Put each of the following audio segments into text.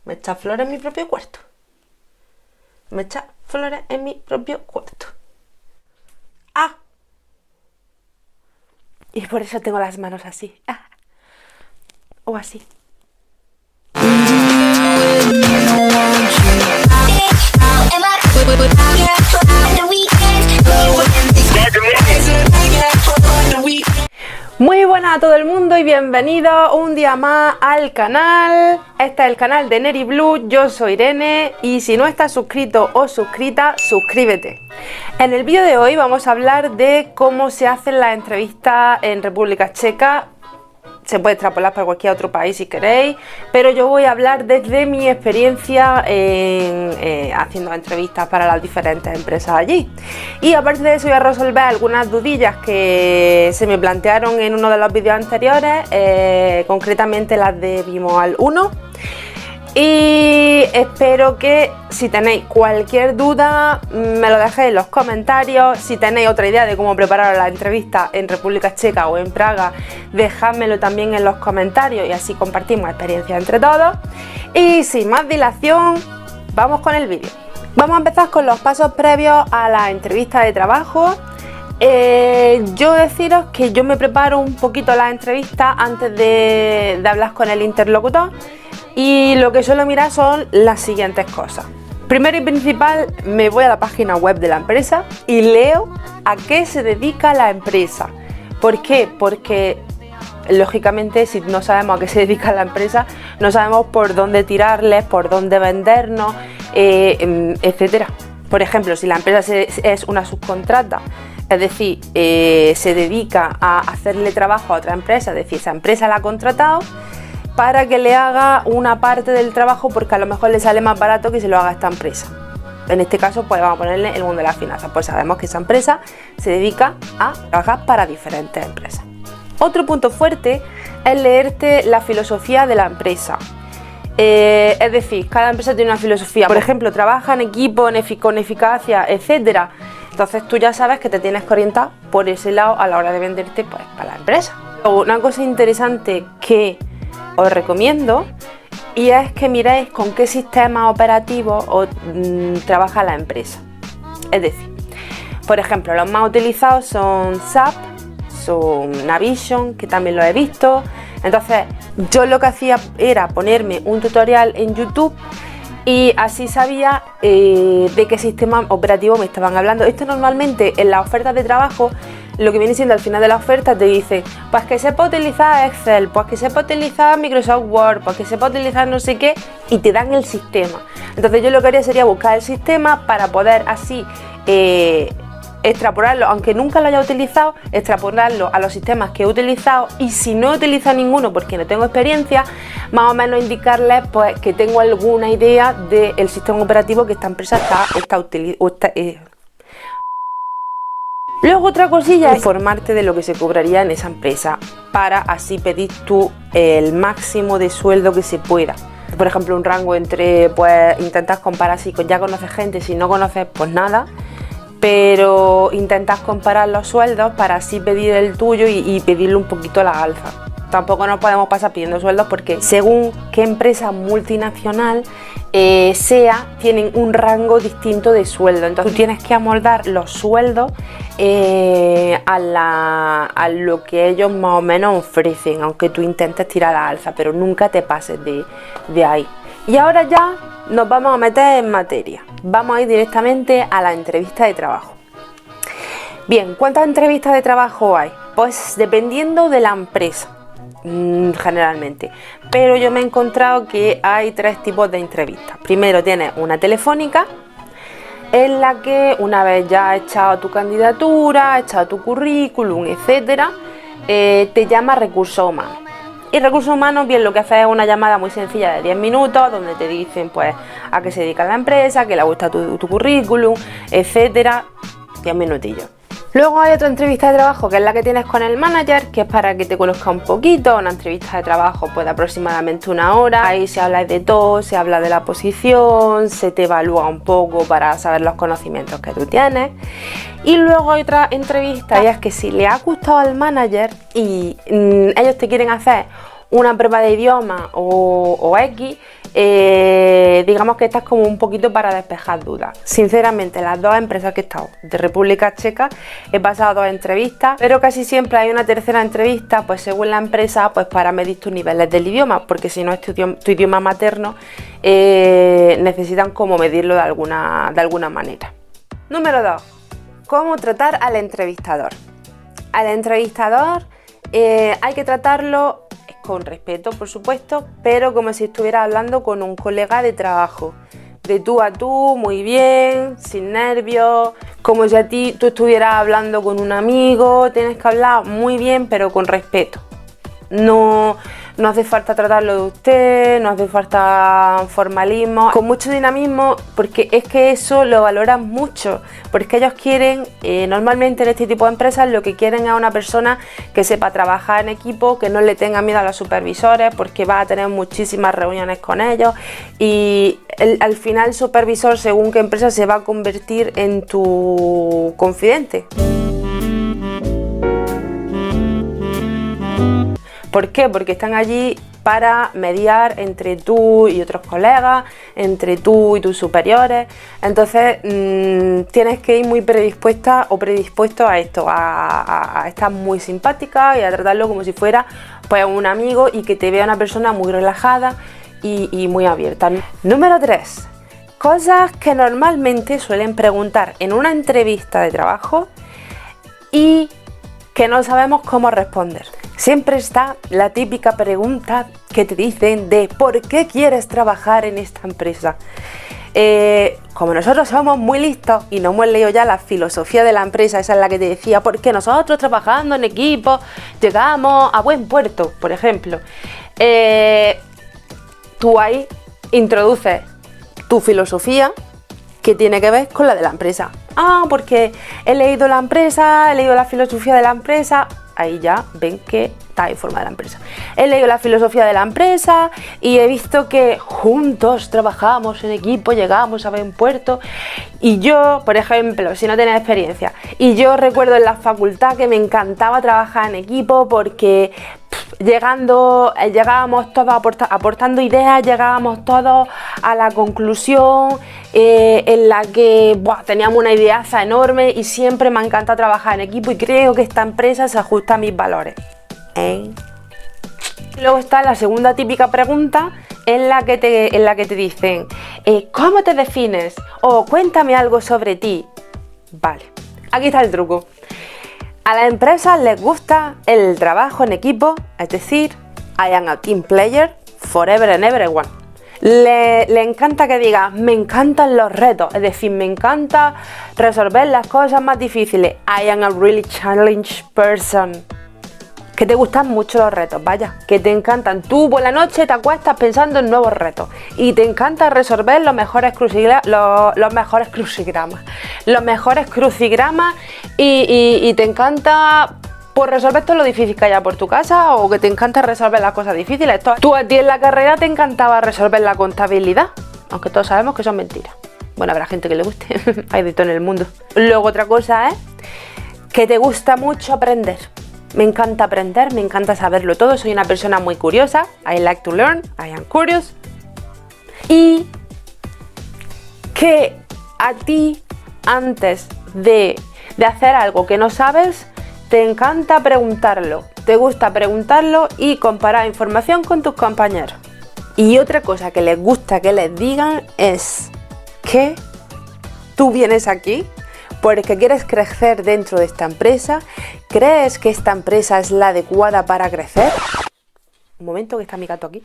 Me echa flores en mi propio cuarto. Me echa flores en mi propio cuarto. ¡Ah! Y por eso tengo las manos así. ¡Ah! O así. Muy buenas a todo el mundo y bienvenidos un día más al canal. Este es el canal de Neri Blue, yo soy Irene y si no estás suscrito o suscrita, suscríbete. En el vídeo de hoy vamos a hablar de cómo se hacen las entrevistas en República Checa. Se puede extrapolar para cualquier otro país si queréis, pero yo voy a hablar desde mi experiencia haciendo entrevistas para las diferentes empresas allí. Y aparte de eso voy a resolver algunas dudillas que se me plantearon en uno de los vídeos anteriores, concretamente las de Vimoal 1. Y espero que si tenéis cualquier duda me lo dejéis en los comentarios. Si tenéis otra idea de cómo preparar la entrevista en República Checa o en Praga, dejádmelo también en los comentarios y así compartimos experiencias entre todos. Y sin más dilación, vamos con el vídeo. Vamos a empezar con los pasos previos a la entrevista de trabajo. Yo deciros que yo me preparo un poquito la entrevista antes de hablar con el interlocutor. Y lo que suelo mirar son las siguientes cosas. Primero y principal, me voy a la página web de la empresa y leo a qué se dedica la empresa. ¿Por qué? Porque lógicamente si no sabemos a qué se dedica la empresa, no sabemos por dónde tirarles, por dónde vendernos, etcétera. Por ejemplo, si la empresa es una subcontrata, es decir, se dedica a hacerle trabajo a otra empresa, es decir, esa empresa la ha contratado para que le haga una parte del trabajo porque a lo mejor le sale más barato que se lo haga esta empresa. En este caso, pues vamos a ponerle el mundo de las finanzas, pues sabemos que esa empresa se dedica a trabajar para diferentes empresas. Otro punto fuerte es leerte la filosofía de la empresa. Es decir, cada empresa tiene una filosofía, por ejemplo, trabaja en equipo, con eficacia, etcétera. Entonces tú ya sabes que te tienes que orientar por ese lado a la hora de venderte pues, para la empresa. Una cosa interesante que os recomiendo y es que miréis con qué sistema operativo trabaja la empresa. Es decir, por ejemplo, los más utilizados son SAP, son Navision, que también lo he visto. Entonces yo lo que hacía era ponerme un tutorial en YouTube y así sabía de qué sistema operativo me estaban hablando. Esto normalmente en las ofertas de trabajo, lo que viene siendo al final de la oferta te dice pues que sepa utilizar Excel, pues que sepa utilizar Microsoft Word, pues que sepa utilizar no sé qué y te dan el sistema. Entonces yo lo que haría sería buscar el sistema para poder así extrapolarlo, aunque nunca lo haya utilizado, extrapolarlo a los sistemas que he utilizado y si no he utilizado ninguno porque no tengo experiencia, más o menos indicarles pues que tengo alguna idea del sistema operativo que esta empresa está utilizando. Luego otra cosilla es informarte de lo que se cobraría en esa empresa para así pedir tú el máximo de sueldo que se pueda. Por ejemplo, un rango entre, pues intentas comparar si ya conoces gente, si no conoces pues nada, pero intentas comparar los sueldos para así pedir el tuyo y pedirle un poquito a la alza. Tampoco nos podemos pasar pidiendo sueldos porque según qué empresa multinacional tienen un rango distinto de sueldo. Entonces tú tienes que amoldar los sueldos a lo que ellos más o menos ofrecen, aunque tú intentes tirar a la alza, pero nunca te pases de ahí. Y ahora ya nos vamos a meter en materia. Vamos a ir directamente a la entrevista de trabajo. Bien, ¿cuántas entrevistas de trabajo hay? Pues dependiendo de la empresa. Generalmente, pero yo me he encontrado que hay tres tipos de entrevistas. Primero tienes una telefónica en la que una vez ya has echado tu candidatura, has echado tu currículum, etcétera, te llama recursos humanos. Y recursos humanos bien lo que hace es una llamada muy sencilla de 10 minutos donde te dicen pues a qué se dedica la empresa, que le gusta tu currículum, etcétera, 10 minutillos. Luego hay otra entrevista de trabajo que es la que tienes con el manager, que es para que te conozca un poquito. Una entrevista de trabajo puede aproximadamente una hora. Ahí se habla de todo, se habla de la posición, se te evalúa un poco para saber los conocimientos que tú tienes. Y luego hay otra entrevista, y es que si le ha gustado al manager y ellos te quieren hacer una prueba de idioma o X, digamos que estás como un poquito para despejar dudas. Sinceramente, las dos empresas que he estado de República Checa he pasado 2 entrevistas, pero casi siempre hay una tercera entrevista, pues según la empresa, pues para medir tus niveles del idioma, porque si no es tu idioma materno, necesitan como medirlo de alguna manera. Número 2. ¿Cómo tratar al entrevistador? Al entrevistador hay que tratarlo con respeto, por supuesto, pero como si estuviera hablando con un colega de trabajo, de tú a tú, muy bien, sin nervios, como si tú estuvieras hablando con un amigo. Tienes que hablar muy bien, pero con respeto. No hace falta tratarlo de usted, no hace falta formalismo, con mucho dinamismo, porque es que eso lo valoran mucho, porque ellos quieren, normalmente en este tipo de empresas lo que quieren es una persona que sepa trabajar en equipo, que no le tenga miedo a los supervisores, porque va a tener muchísimas reuniones con ellos y al final el supervisor, según qué empresa, se va a convertir en tu confidente. ¿Por qué? Porque están allí para mediar entre tú y otros colegas, entre tú y tus superiores. Entonces tienes que ir muy predispuesta o predispuesto a esto, a estar muy simpática y a tratarlo como si fuera pues un amigo y que te vea una persona muy relajada y muy abierta. Número 3. Cosas que normalmente suelen preguntar en una entrevista de trabajo y que no sabemos cómo responder. Siempre está la típica pregunta que te dicen de ¿por qué quieres trabajar en esta empresa? Como nosotros somos muy listos y nos hemos leído ya la filosofía de la empresa, esa es la que te decía, porque nosotros trabajando en equipo llegamos a buen puerto, por ejemplo. Tú ahí introduces tu filosofía que tiene que ver con la de la empresa. Porque he leído la empresa, he leído la filosofía de la empresa. Ahí ya ven que está informada la empresa. He leído la filosofía de la empresa y he visto que juntos trabajamos en equipo, llegamos a buen puerto. Y yo, por ejemplo, si no tenés experiencia, y yo recuerdo en la facultad que me encantaba trabajar en equipo porque llegábamos todos aportando ideas, llegábamos todos a la conclusión en la que teníamos una ideaza enorme y siempre me encanta trabajar en equipo y creo que esta empresa se ajusta a mis valores. Luego está la segunda típica pregunta en la que te dicen ¿cómo te defines? O cuéntame algo sobre ti. Vale, aquí está el truco. A las empresas les gusta el trabajo en equipo, es decir, I am a team player forever and everyone. Le encanta que digas, me encantan los retos, es decir, me encanta resolver las cosas más difíciles. I am a really challenged person. Que te gustan mucho los retos, vaya, que te encantan. Tú por la noche te acuestas pensando en nuevos retos y te encanta resolver los mejores crucigramas y te encanta por resolver todo lo difícil que haya por tu casa o que te encanta resolver las cosas difíciles. Tú a ti en la carrera te encantaba resolver la contabilidad, aunque todos sabemos que son mentiras. Bueno, habrá gente que le guste, hay de todo en el mundo. Luego otra cosa es que te gusta mucho aprender. Me encanta aprender, me encanta saberlo todo, soy una persona muy curiosa, I like to learn, I am curious. Y que a ti, antes de hacer algo que no sabes, te encanta preguntarlo, te gusta preguntarlo y comparar información con tus compañeros. Y otra cosa que les gusta que les digan es que tú vienes aquí porque quieres crecer dentro de esta empresa. ¿Crees que esta empresa es la adecuada para crecer? Un momento, que está mi gato aquí.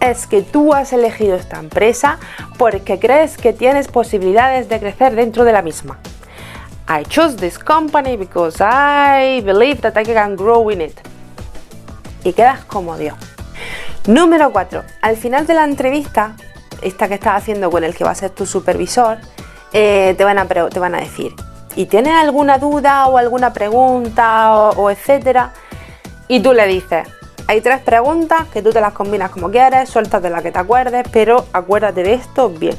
Es que tú has elegido esta empresa porque crees que tienes posibilidades de crecer dentro de la misma. I chose this company because I believe that I can grow in it. Y quedas como Dios. Número 4. Al final de la entrevista, esta que estás haciendo con el que va a ser tu supervisor, te van a decir, ¿y tienes alguna duda o alguna pregunta o etcétera? Y tú le dices, hay 3 preguntas que tú te las combinas como quieres, sueltas de la que te acuerdes, pero acuérdate de esto bien.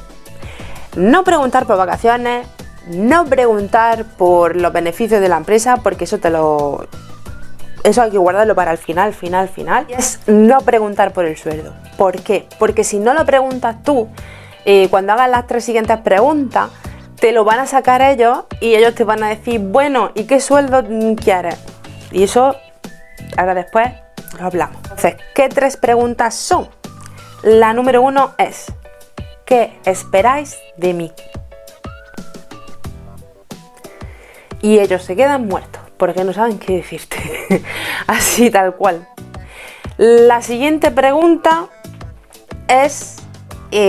No preguntar por vacaciones, no preguntar por los beneficios de la empresa, porque eso hay que guardarlo para el final. Y es no preguntar por el sueldo. ¿Por qué? Porque si no lo preguntas tú, cuando hagas las 3 siguientes preguntas, te lo van a sacar ellos y ellos te van a decir, bueno, ¿y qué sueldo quieres? Y eso, ahora después lo hablamos. Entonces, ¿qué 3 preguntas son? La número 1 es, ¿qué esperáis de mí? Y ellos se quedan muertos porque no saben qué decirte. Así tal cual. La siguiente pregunta es,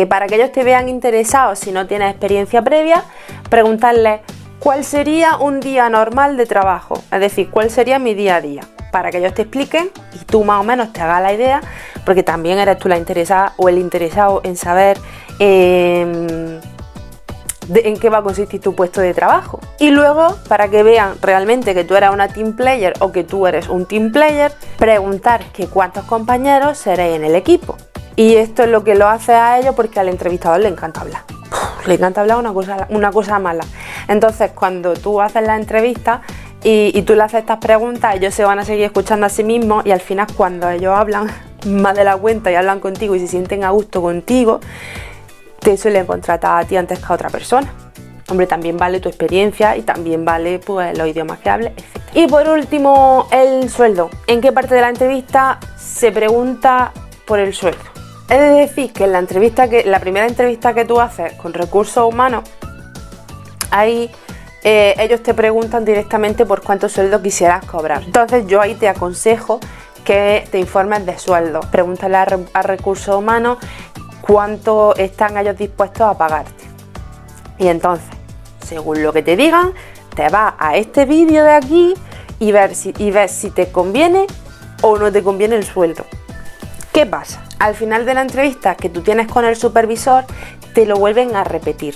para que ellos te vean interesados si no tienes experiencia previa, preguntarles cuál sería un día normal de trabajo, es decir, cuál sería mi día a día, para que ellos te expliquen y tú más o menos te hagas la idea, porque también eres tú la interesada o el interesado en saber en qué va a consistir tu puesto de trabajo. Y luego, para que vean realmente que tú eres una team player o que tú eres un team player, preguntar que cuántos compañeros seréis en el equipo. Y esto es lo que lo hace a ellos porque al entrevistador le encanta hablar. Le encanta hablar una cosa mala. Entonces, cuando tú haces la entrevista y tú le haces estas preguntas, ellos se van a seguir escuchando a sí mismos y al final, cuando ellos hablan más de la cuenta y hablan contigo y se sienten a gusto contigo, te suelen contratar a ti antes que a otra persona. Hombre, también vale tu experiencia y también vale pues los idiomas que hables, etc. Y por último, el sueldo. ¿En qué parte de la entrevista se pregunta por el sueldo? Es decir, que en la primera entrevista que tú haces con recursos humanos, ahí ellos te preguntan directamente por cuánto sueldo quisieras cobrar. Entonces yo ahí te aconsejo que te informes de sueldo. Pregúntale a recursos humanos cuánto están ellos dispuestos a pagarte. Y entonces, según lo que te digan, te vas a este vídeo de aquí y ves si te conviene o no te conviene el sueldo. ¿Qué pasa? Al final de la entrevista que tú tienes con el supervisor, te lo vuelven a repetir.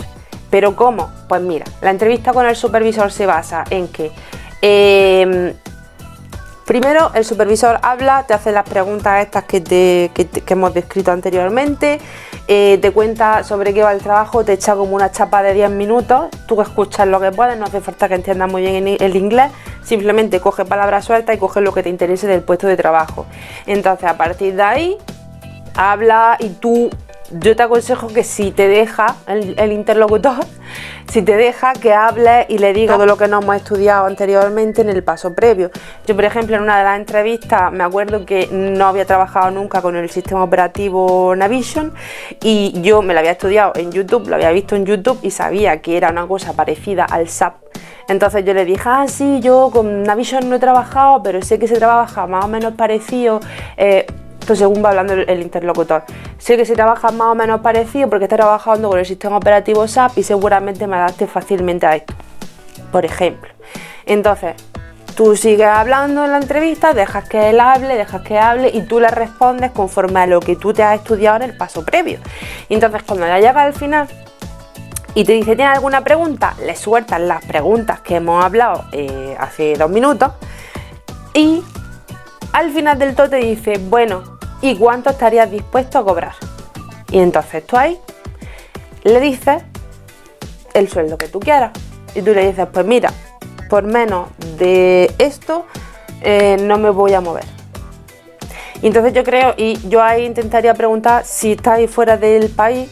¿Pero cómo? Pues mira, la entrevista con el supervisor se basa en que primero el supervisor habla, te hace las preguntas estas que hemos descrito anteriormente, te cuenta sobre qué va el trabajo, te echa como una chapa de 10 minutos, tú escuchas lo que puedes, no hace falta que entiendas muy bien el inglés, simplemente coge palabras sueltas y coge lo que te interese del puesto de trabajo. Entonces, a partir de ahí, habla y yo te aconsejo que si te deja el interlocutor, si te deja que hables y le diga todo lo que nos hemos estudiado anteriormente en el paso previo. Yo, por ejemplo, en una de las entrevistas me acuerdo que no había trabajado nunca con el sistema operativo Navision y yo me lo había estudiado en YouTube, lo había visto en YouTube y sabía que era una cosa parecida al SAP. Entonces yo le dije, sí, yo con Navision no he trabajado, pero sé que se trabaja más o menos parecido. Pues según va hablando el interlocutor, sé que se trabaja más o menos parecido porque está trabajando con el sistema operativo SAP y seguramente me adapte fácilmente a esto, por ejemplo. Entonces, tú sigues hablando en la entrevista, dejas que él hable y tú le respondes conforme a lo que tú te has estudiado en el paso previo. Y entonces, cuando ya llega al final y te dice, ¿tienes alguna pregunta?, le sueltas las preguntas que hemos hablado hace 2 minutos y al final del todo te dice, bueno, ¿y cuánto estarías dispuesto a cobrar? Y entonces tú ahí le dices el sueldo que tú quieras. Y tú le dices, pues mira, por menos de esto no me voy a mover. Y entonces yo ahí intentaría preguntar si estáis fuera del país.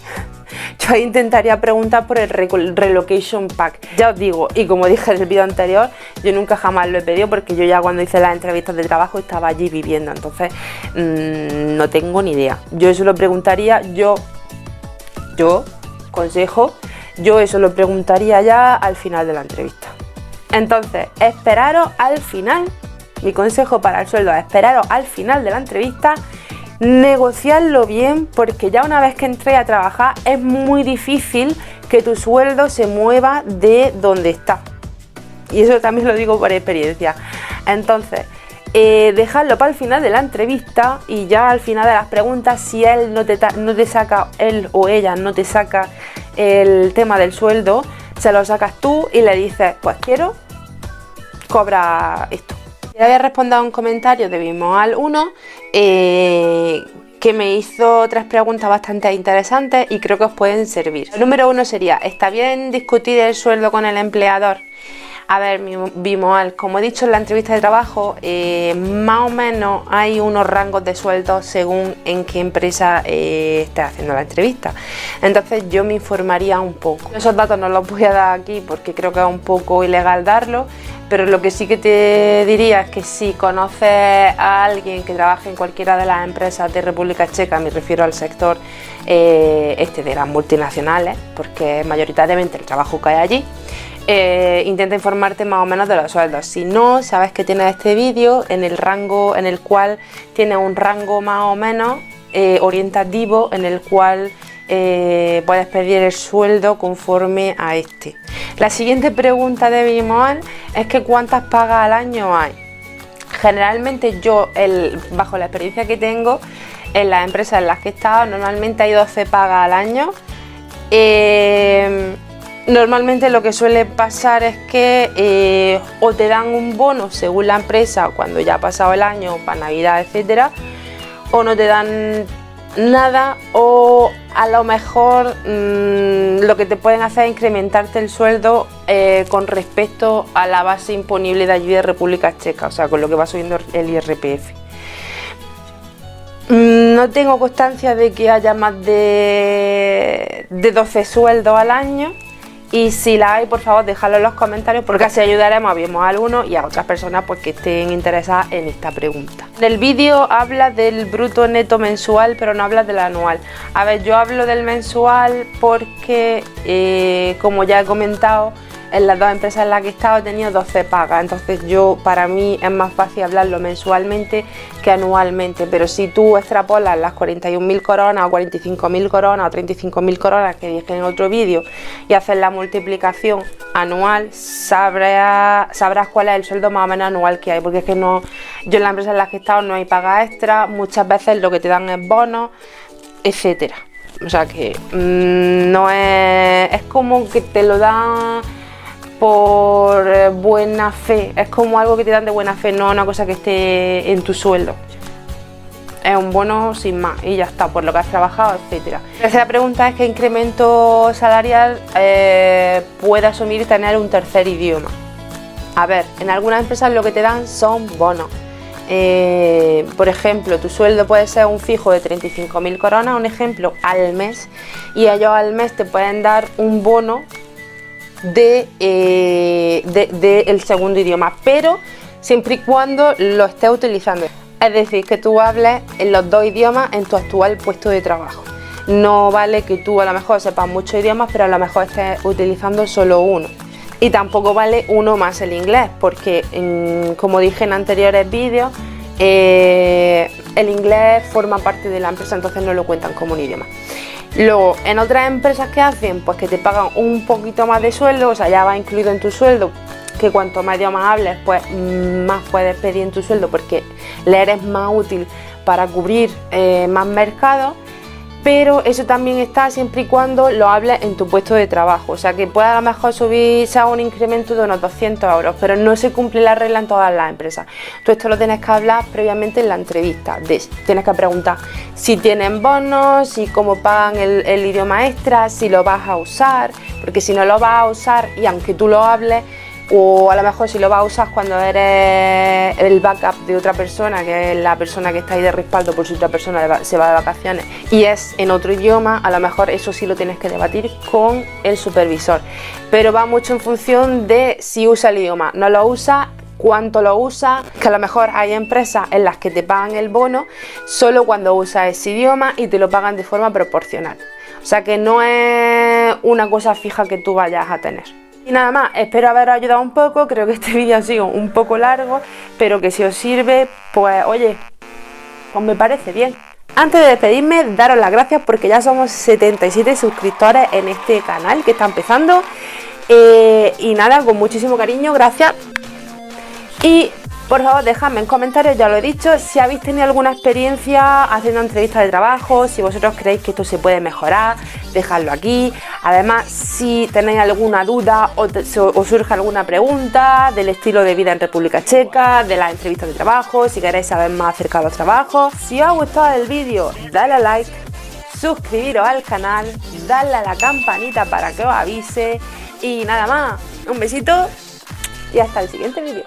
Yo intentaría preguntar por el Relocation Pack. Ya os digo, y como dije en el vídeo anterior, yo nunca jamás lo he pedido porque yo ya cuando hice las entrevistas de trabajo estaba allí viviendo, entonces no tengo ni idea. Yo eso lo preguntaría, yo eso lo preguntaría ya al final de la entrevista. Entonces, esperaros al final, mi consejo para el sueldo es esperaros al final de la entrevista. Negociarlo bien porque ya una vez que entré a trabajar es muy difícil que tu sueldo se mueva de donde está, y eso también lo digo por experiencia. Entonces dejarlo para el final de la entrevista y ya al final de las preguntas, si él él o ella no te saca el tema del sueldo, se lo sacas tú y le dices, pues quiero cobrar esto. Le había respondido a un comentario de Bimoal 1 que que me hizo 3 preguntas bastante interesantes y creo que os pueden servir. El número 1 sería: ¿está bien discutir el sueldo con el empleador? A ver, Bimoal, como he dicho en la entrevista de trabajo, más o menos hay unos rangos de sueldos según en qué empresa estés haciendo la entrevista. Entonces yo me informaría un poco. Esos datos no los voy a dar aquí porque creo que es un poco ilegal darlos, pero lo que sí que te diría es que si conoces a alguien que trabaje en cualquiera de las empresas de República Checa, me refiero al sector de las multinacionales, porque es mayoritariamente el trabajo que hay allí, intenta informarte más o menos de los sueldos. Si no, sabes que tienes este vídeo en el rango en el cual tiene un rango más o menos orientativo, en el cual puedes pedir el sueldo conforme a este. La siguiente pregunta de Bimoal es que ¿cuántas pagas al año hay? Generalmente yo, bajo la experiencia que tengo en las empresas en las que he estado, normalmente hay 12 pagas al año. Normalmente lo que suele pasar es que o te dan un bono según la empresa cuando ya ha pasado el año, para Navidad, etcétera, o no te dan nada, o a lo mejor lo que te pueden hacer es incrementarte el sueldo con respecto a la base imponible de allí de República Checa, o sea, con lo que va subiendo el IRPF. No tengo constancia de que haya más de 12 sueldos al año. Y si la hay, por favor, dejadlo en los comentarios, porque así ayudaremos a Bimoal 1 y a otras personas pues, que estén interesadas en esta pregunta. En el vídeo habla del bruto neto mensual, pero no habla del anual. A ver, yo hablo del mensual porque, como ya he comentado, en las 2 empresas en las que he estado he tenido 12 pagas, entonces para mí es más fácil hablarlo mensualmente que anualmente, pero si tú extrapolas las 41.000 coronas o 45.000 coronas o 35.000 coronas que dije en otro vídeo y haces la multiplicación anual, sabrás cuál es el sueldo más o menos anual que hay, porque es que yo en las empresas en las que he estado no hay paga extra, muchas veces lo que te dan es bonos, etcétera. O sea que no es como que te lo dan por buena fe, es como algo que te dan de buena fe, no una cosa que esté en tu sueldo. Es un bono sin más y ya está, por lo que has trabajado, etcétera. La tercera pregunta es: ¿qué incremento salarial puede asumir tener un tercer idioma? A ver, en algunas empresas lo que te dan son bonos. Por ejemplo, tu sueldo puede ser un fijo de 35.000 coronas, un ejemplo, al mes, y ellos al mes te pueden dar un bono de el segundo idioma, pero siempre y cuando lo estés utilizando, es decir, que tú hables en los 2 idiomas en tu actual puesto de trabajo. No vale que tú a lo mejor sepas muchos idiomas, pero a lo mejor estés utilizando solo uno, y tampoco vale uno más el inglés, porque como dije en anteriores vídeos, el inglés forma parte de la empresa, entonces no lo cuentan como un idioma. Luego, en otras empresas que hacen, pues que te pagan un poquito más de sueldo, o sea, ya va incluido en tu sueldo, que cuanto más idiomas hables, pues más puedes pedir en tu sueldo, porque le eres más útil para cubrir más mercados, pero eso también está siempre y cuando lo hables en tu puesto de trabajo, o sea que puede a lo mejor subirse a un incremento de unos 200 euros, pero no se cumple la regla en todas las empresas. Tú esto lo tienes que hablar previamente en la entrevista, tienes que preguntar si tienen bonos, si cómo pagan el idioma extra, si lo vas a usar, porque si no lo vas a usar y aunque tú lo hables, o a lo mejor si lo vas a usar cuando eres el backup de otra persona, que es la persona que está ahí de respaldo por si otra persona se va de vacaciones y es en otro idioma, a lo mejor eso sí lo tienes que debatir con el supervisor, pero va mucho en función de si usa el idioma, no lo usa, cuánto lo usa, que a lo mejor hay empresas en las que te pagan el bono solo cuando usas ese idioma y te lo pagan de forma proporcional, o sea que no es una cosa fija que tú vayas a tener. Y nada más, espero haber ayudado un poco, creo que este vídeo ha sido un poco largo, pero que si os sirve, pues oye, pues me parece bien. Antes de despedirme, daros las gracias porque ya somos 77 suscriptores en este canal que está empezando. Y nada, con muchísimo cariño, gracias. Y Por favor, dejadme en comentarios, ya lo he dicho, si habéis tenido alguna experiencia haciendo entrevistas de trabajo, si vosotros creéis que esto se puede mejorar, dejadlo aquí. Además, si tenéis alguna duda o os surge alguna pregunta del estilo de vida en República Checa, de las entrevistas de trabajo, si queréis saber más acerca de los trabajos. Si os ha gustado el vídeo, dale a like, suscribiros al canal, darle a la campanita para que os avise y nada más. Un besito y hasta el siguiente vídeo.